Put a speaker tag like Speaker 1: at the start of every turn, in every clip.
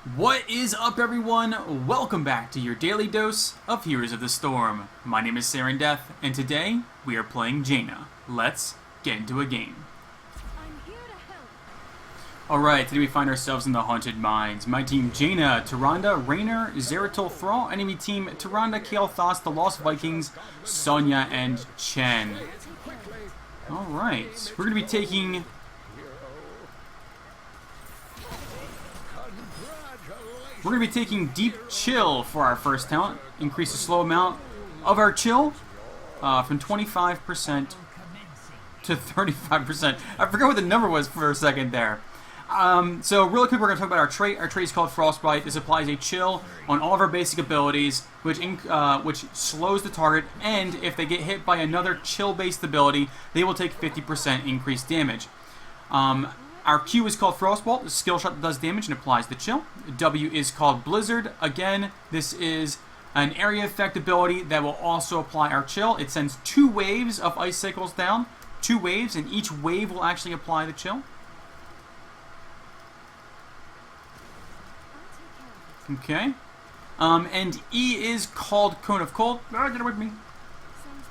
Speaker 1: What is up, everyone? Welcome back to your daily dose of Heroes of the Storm. My name is Serendeth, and today we are playing Jaina. Let's get into a game. Alright, today we find ourselves in the Haunted Mines. My team, Jaina, Tyrande, Raynor, Zeratul Thrall. Enemy team, Tyrande, Kael'thas, the Lost Vikings, Sonya, and Chen. Alright, we're going to be taking... We're going to be taking Deep Chill for our first talent. Increase the slow amount of our chill from 25% to 35%. I forgot what the number was for a second there. So really quick, we're going to talk about our trait. Our trait is called Frostbite. This applies a chill on all of our basic abilities, which slows the target, and if they get hit by another chill-based ability, they will take 50% increased damage. Our Q is called Frostbolt, the skill shot that does damage and applies the chill. W is called Blizzard. Again, this is an area effect ability that will also apply our chill. It sends 2 waves of icicles down, 2 waves, and each wave will actually apply the chill. Okay. And E is called Cone of Cold. Get away from me.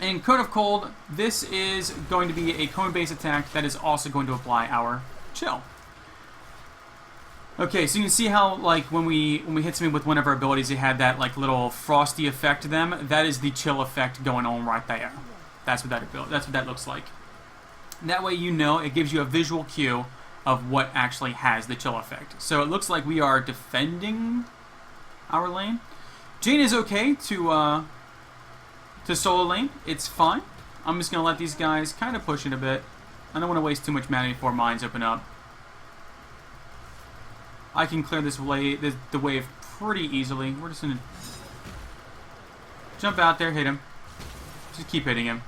Speaker 1: And Cone of Cold, this is going to be a cone-based attack that is also going to apply our chill. Okay, so you can see how, like, when we hit something with one of our abilities, it had that, like, little frosty effect to them. That is the chill effect going on right there. That's what that looks like. That way, you know, it gives you a visual cue of what actually has the chill effect. So it looks like we are defending our lane. Jaina is okay to solo lane. It's fine. I'm just gonna let these guys kind of push it a bit. I don't want to waste too much mana before mines open up. I can clear the wave pretty easily. We're just gonna jump out there, hit him. Just keep hitting him.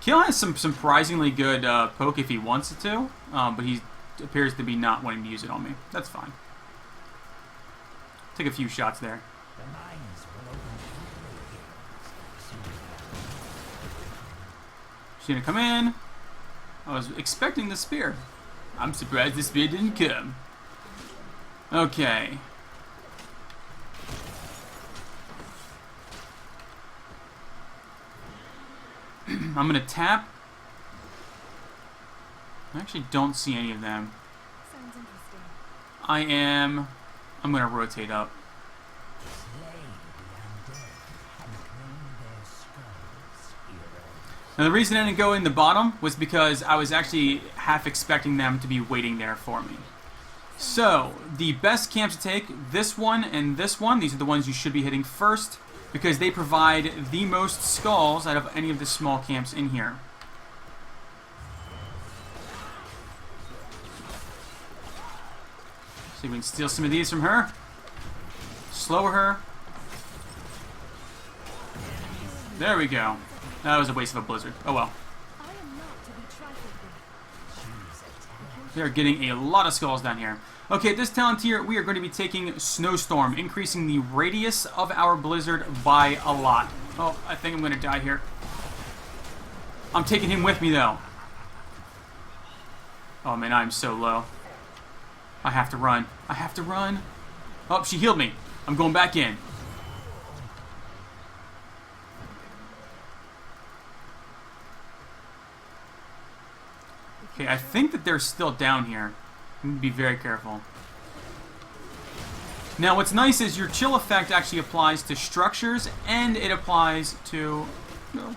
Speaker 1: Kill has some surprisingly good poke if he wants it to, but he appears to be not wanting to use it on me. That's fine. Take a few shots there. She's gonna come in. I was expecting the spear. I'm surprised the spear didn't come. Okay. I'm gonna tap. I actually don't see any of them.
Speaker 2: Sounds interesting.
Speaker 1: I'm gonna rotate up. Now the reason I didn't go in the bottom was because I was actually half expecting them to be waiting there for me. So, the best camps to take, this one and this one, these are the ones you should be hitting first, because they provide the most skulls out of any of the small camps in here. See if we can steal some of these from her. Slow her. There we go. That was a waste of a blizzard. Oh well. They're getting a lot of skulls down here. Okay, this talent here, we are going to be taking Snowstorm, increasing the radius of our blizzard by a lot. Oh, I think I'm going to die here. I'm taking him with me, though. Oh, man, I'm so low. I have to run. I have to run. Oh, she healed me. I'm going back in. Okay, I think that they're still down here. I'm gonna be very careful. Now, what's nice is your chill effect actually applies to structures, and it applies to... No.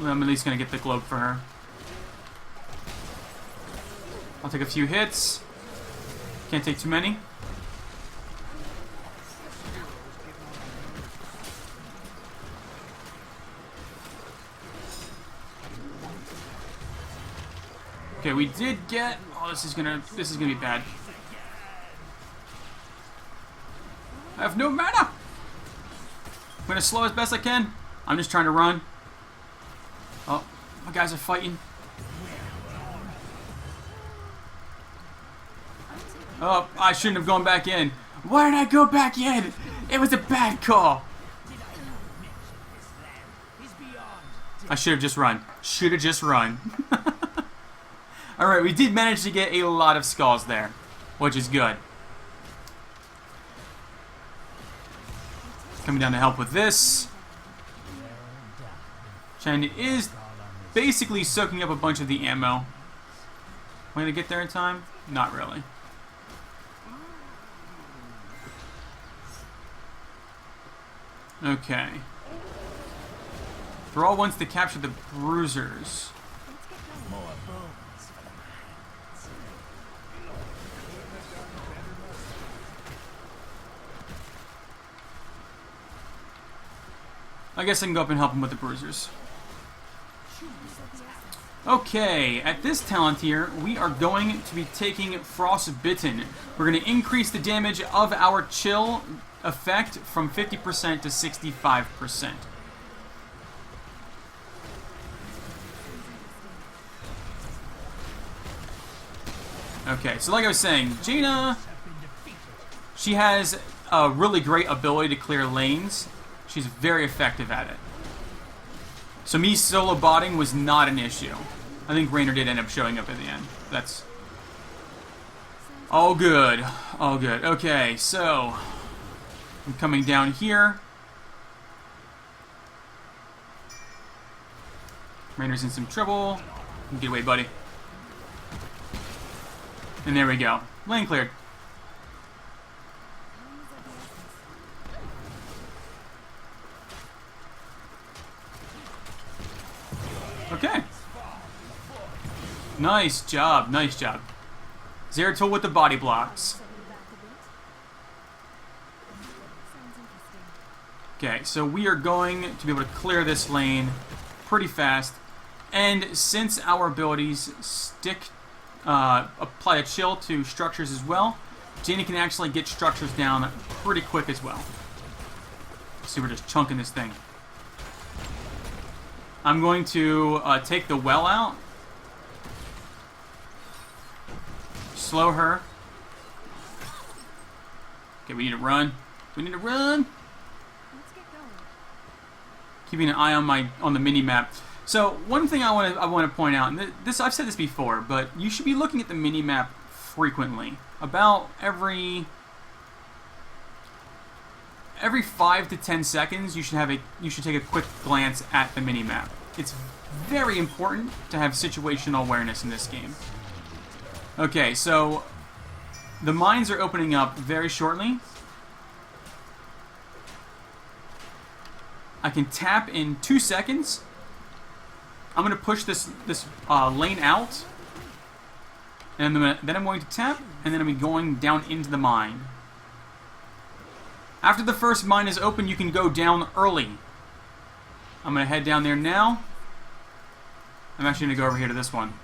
Speaker 1: Well, I'm at least gonna get the globe for her. I'll take a few hits. Can't take too many. Okay, we did get... Oh, this is gonna be bad. I have no mana! I'm gonna slow as best I can. I'm just trying to run. Oh, my guys are fighting. Oh, I shouldn't have gone back in. Why did I go back in? It was a bad call. I should have just run. Should have just run. Alright, we did manage to get a lot of skulls there. which is good. Coming down to help with this. Jaina is basically soaking up a bunch of the ammo. Am I gonna get there in time? Not really. Okay. Thrall wants to capture the bruisers. I guess I can go up and help him with the bruisers. Okay, at this talent here, we are going to be taking Frostbitten. We're going to increase the damage of our chill effect from 50% to 65%. Okay, so like I was saying, Jaina, she has a really great ability to clear lanes. She's very effective at it. So me solo botting was not an issue. I think Raynor did end up showing up at the end. That's all good. All good. Okay, so I'm coming down here. Raynor's in some trouble. Get away, buddy. And there we go. Lane cleared. Okay. Nice job, nice job. Zeratul with the body blocks. Okay, so we are going to be able to clear this lane pretty fast. And since our abilities apply a chill to structures as well, Jaina can actually get structures down pretty quick as well. See, we're just chunking this thing. I'm going to take the well out. Slow her. Okay, we need to run. We need to run.
Speaker 2: Let's get going.
Speaker 1: Keeping an eye on the mini map. So one thing I want to point out, and this I've said this before, but you should be looking at the mini map frequently. About every 5 to 10 seconds, you should take a quick glance at the mini map. It's very important to have situational awareness in this game. Okay, so the mines are opening up very shortly. I can tap in 2 seconds. I'm going to push this lane out, and then I'm going to tap, and then I'm going down into the mine. After the first mine is open, you can go down early. I'm going to head down there now. I'm actually going to go over here to this one.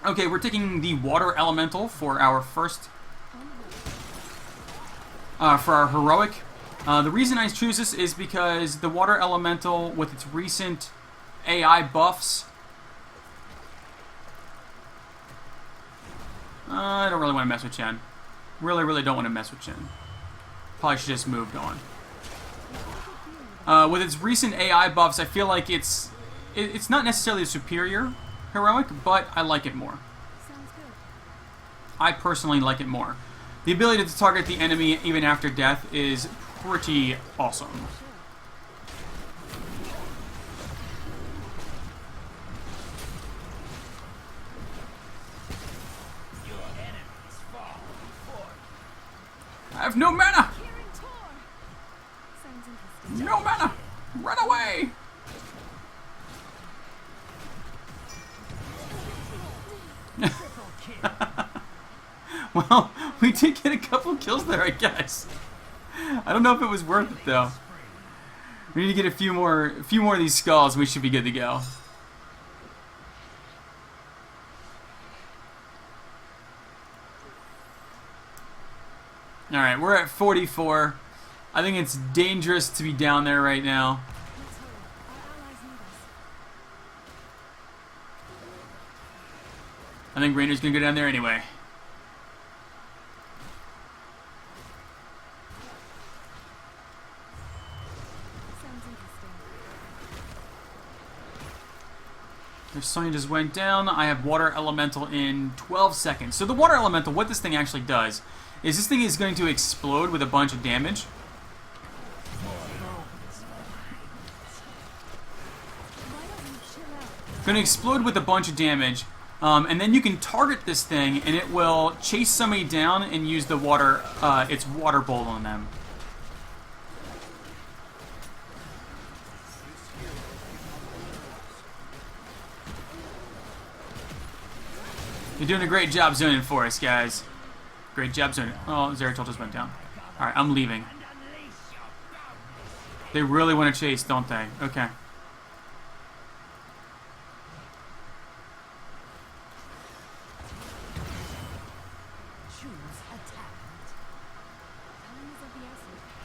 Speaker 1: Okay, we're taking the water elemental for our first, for our heroic. The reason I choose this is because the water elemental, with its recent AI buffs, I don't really want to mess with Chen. Really don't want to mess with Chen. Probably should just moved on. With its recent AI buffs, I feel like it's not necessarily a superior heroic, but I like it more.
Speaker 2: Sounds good.
Speaker 1: I personally like it more. The ability to target the enemy even after death is pretty awesome. I have no mana!
Speaker 2: Sounds interesting.
Speaker 1: No mana! Run away! Well, we did get a couple kills there, I guess. I don't know if it was worth it though. We need to get a few more of these skulls and we should be good to go. Alright, we're at 44. I think it's dangerous to be down there right now.
Speaker 2: Let's hurry. Our allies need us.
Speaker 1: I think Raynor's gonna go down there anyway.
Speaker 2: Sounds interesting.
Speaker 1: Their Sonya just went down. I have Water Elemental in 12 seconds. So the Water Elemental, what this thing actually does, is this thing is going to explode with a bunch of damage. Going to explode with a bunch of damage. And then you can target this thing, and it will chase somebody down and use the water, its water bolt on them. You're doing a great job zoning for us, guys. Great job zoning. Oh, Zeratul just went down. Alright, I'm leaving. They really want to chase, don't they? Okay.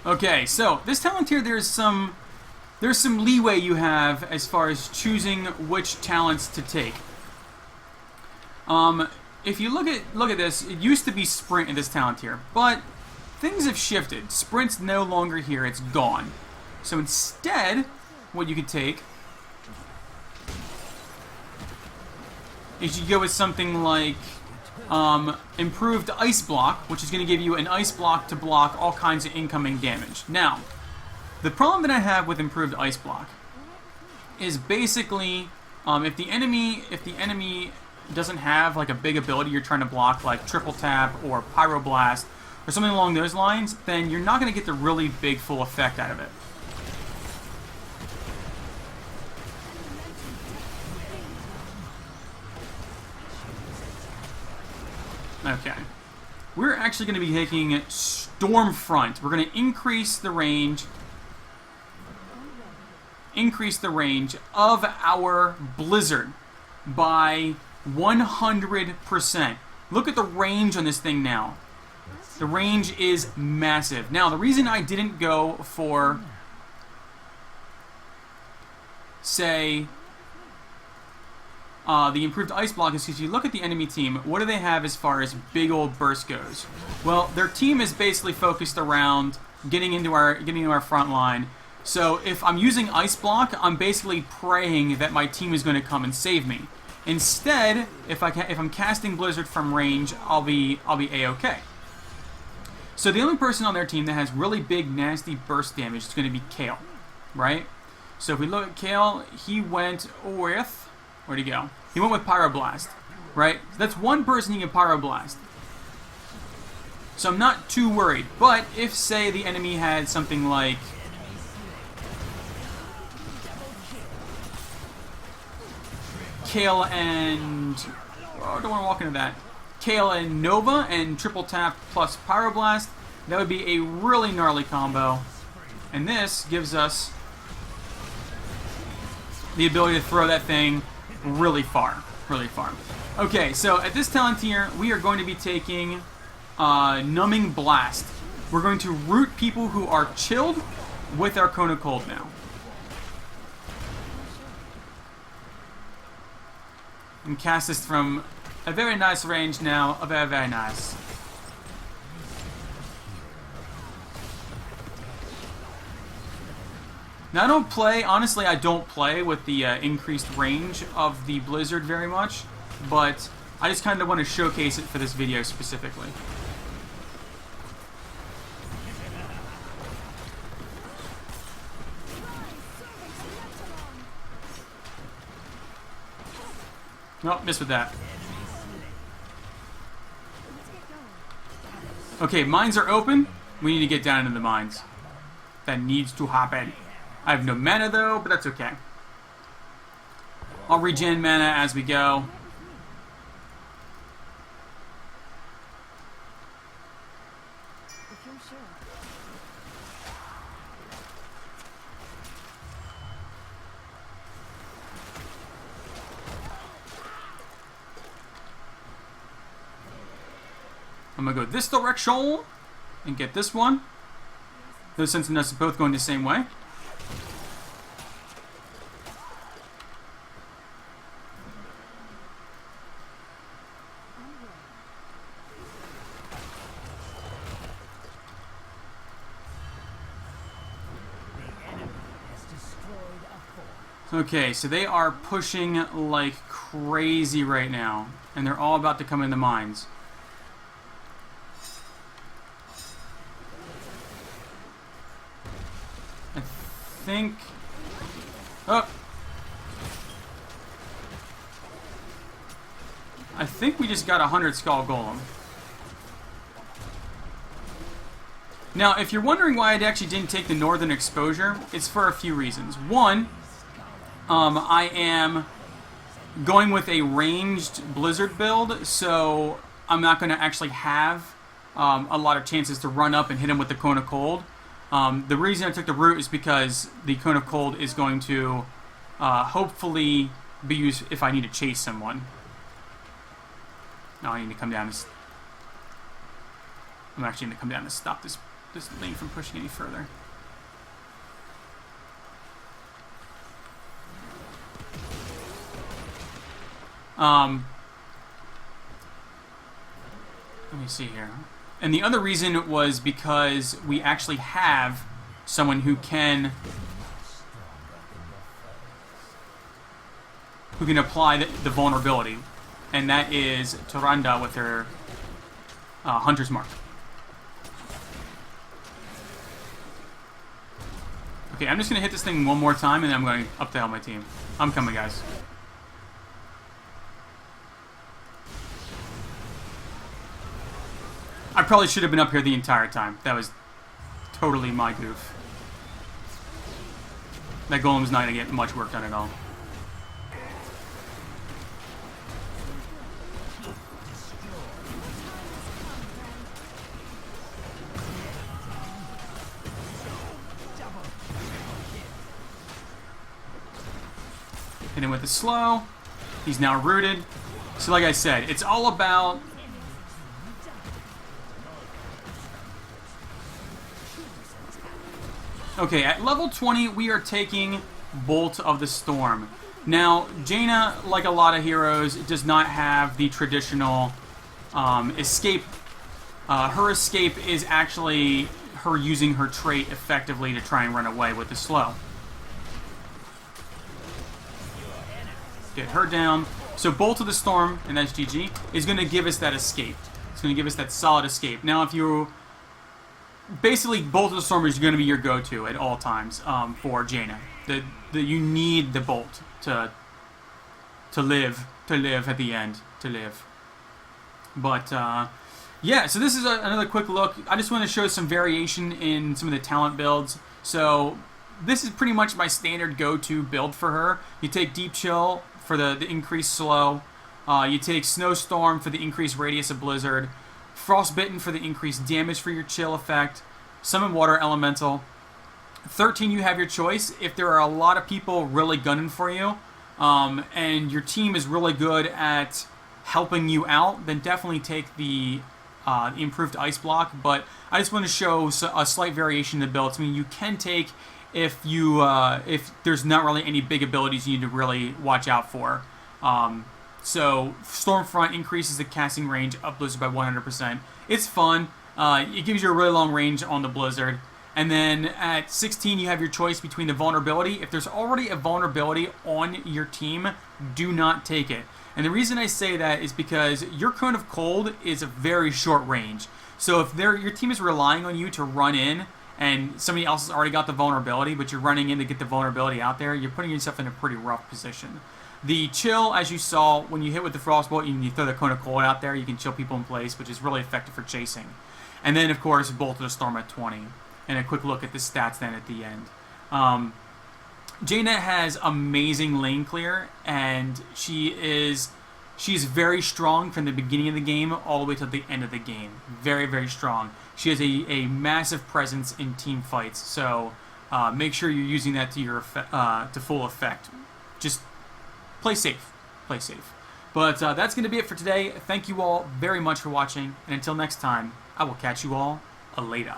Speaker 1: Okay, so this talent here, there's some leeway you have as far as choosing which talents to take. If you look at this, it used to be sprint in this talent here, but things have shifted. Sprint's no longer here; it's gone. So instead, what you could take is you go with something like improved ice block, which is going to give you an ice block to block all kinds of incoming damage. Now, the problem that I have with improved ice block is basically if the enemy doesn't have like a big ability you're trying to block, like triple tap or pyroblast or something along those lines, then you're not going to get the really big full effect out of it. Okay. We're actually going to be taking Stormfront. We're going to increase the range of our Blizzard by 100%. Look at the range on this thing now. The range is massive. Now, the reason I didn't go for, say, the improved ice block is because you look at the enemy team, what do they have as far as big old burst goes? Well, their team is basically focused around getting into our front line. So if I'm using ice block, I'm basically praying that my team is going to come and save me. Instead, if I'm casting Blizzard from range, I'll be A-okay. So the only person on their team that has really big, nasty burst damage is going to be Kale, right? So if we look at Kale, he went with... Where'd he go? He went with Pyroblast, right? So that's one person he can Pyroblast. So I'm not too worried. But if, say, the enemy had something like... Kale and... Oh, I don't want to walk into that. Kale and Nova and triple tap plus Pyroblast. That would be a really gnarly combo. And this gives us the ability to throw that thing really far. Really far. Okay, so at this talent tier, we are going to be taking Numbing Blast. We're going to root people who are chilled with our Cone of Cold now. And cast this from a very nice range now. Very, very nice. Now honestly I don't play with the increased range of the Blizzard very much, but I just kind of want to showcase it for this video specifically. Nope, missed with that. Okay, mines are open. We need to get down into the mines. That needs to happen. I have no mana though, but that's okay. I'll regen mana as we go. I'm gonna go this direction and get this one. Those sense and us are both going the same way. Okay, so they are pushing like crazy right now, and they're all about to come in the mines. I think... Oh! I think we just got 100 Skull Golem. Now, if you're wondering why I actually didn't take the Northern Exposure, it's for a few reasons. One, I am going with a ranged Blizzard build, so I'm not going to actually have a lot of chances to run up and hit him with the Cone of Cold. The reason I took the Root is because the Cone of Cold is going to hopefully be used if I need to chase someone. Now I need to come down. I'm actually going to come down to stop this lane from pushing any further. Let me see here. And the other reason was because we actually have someone who can apply the vulnerability, and that is Tyrande with her Hunter's Mark. Okay, I'm just going to hit this thing one more time, and then I'm going up to help my team. I'm coming, guys. I probably should have been up here the entire time. That was totally my goof. That golem's not going to get much work done at all. Hit him with the slow. He's now rooted. So like I said, it's all about... Okay, at level 20, we are taking Bolt of the Storm. Now, Jaina, like a lot of heroes, does not have the traditional escape. Her escape is actually her using her trait effectively to try and run away with the slow. Get her down. So Bolt of the Storm, and that's GG, is going to give us that escape. It's going to give us that solid escape. Now, if you... Basically, Bolt of the Storm is going to be your go-to at all times for Jaina. You need the Bolt to live at the end, to live. But, yeah, so this is another quick look. I just want to show some variation in some of the talent builds. So, this is pretty much my standard go-to build for her. You take Deep Chill for the increased slow. You take Snowstorm for the increased radius of Blizzard. Frostbitten for the increased damage for your chill effect. Summon Water Elemental. 13, you have your choice. If there are a lot of people really gunning for you, and your team is really good at helping you out, then definitely take the improved Ice Block. But I just want to show a slight variation in the builds. I mean, you can take if there's not really any big abilities you need to really watch out for. So, Stormfront increases the casting range of Blizzard by 100%. It's fun. It gives you a really long range on the Blizzard. And then at 16, you have your choice between the vulnerability. If there's already a vulnerability on your team, do not take it. And the reason I say that is because your Cone of Cold is a very short range. So if your team is relying on you to run in, and somebody else has already got the vulnerability, but you're running in to get the vulnerability out there, you're putting yourself in a pretty rough position. The chill, as you saw, when you hit with the Frostbolt, you throw the Cone of Cold out there, you can chill people in place, which is really effective for chasing. And then, of course, Bolt of the Storm at 20. And a quick look at the stats then at the end. Jaina has amazing lane clear, and she's very strong from the beginning of the game all the way to the end of the game. Very, very strong. She has a massive presence in team fights, so make sure you're using that to your to full effect. Just play safe. Play safe. But that's going to be it for today. Thank you all very much for watching, and until next time, I will catch you all later.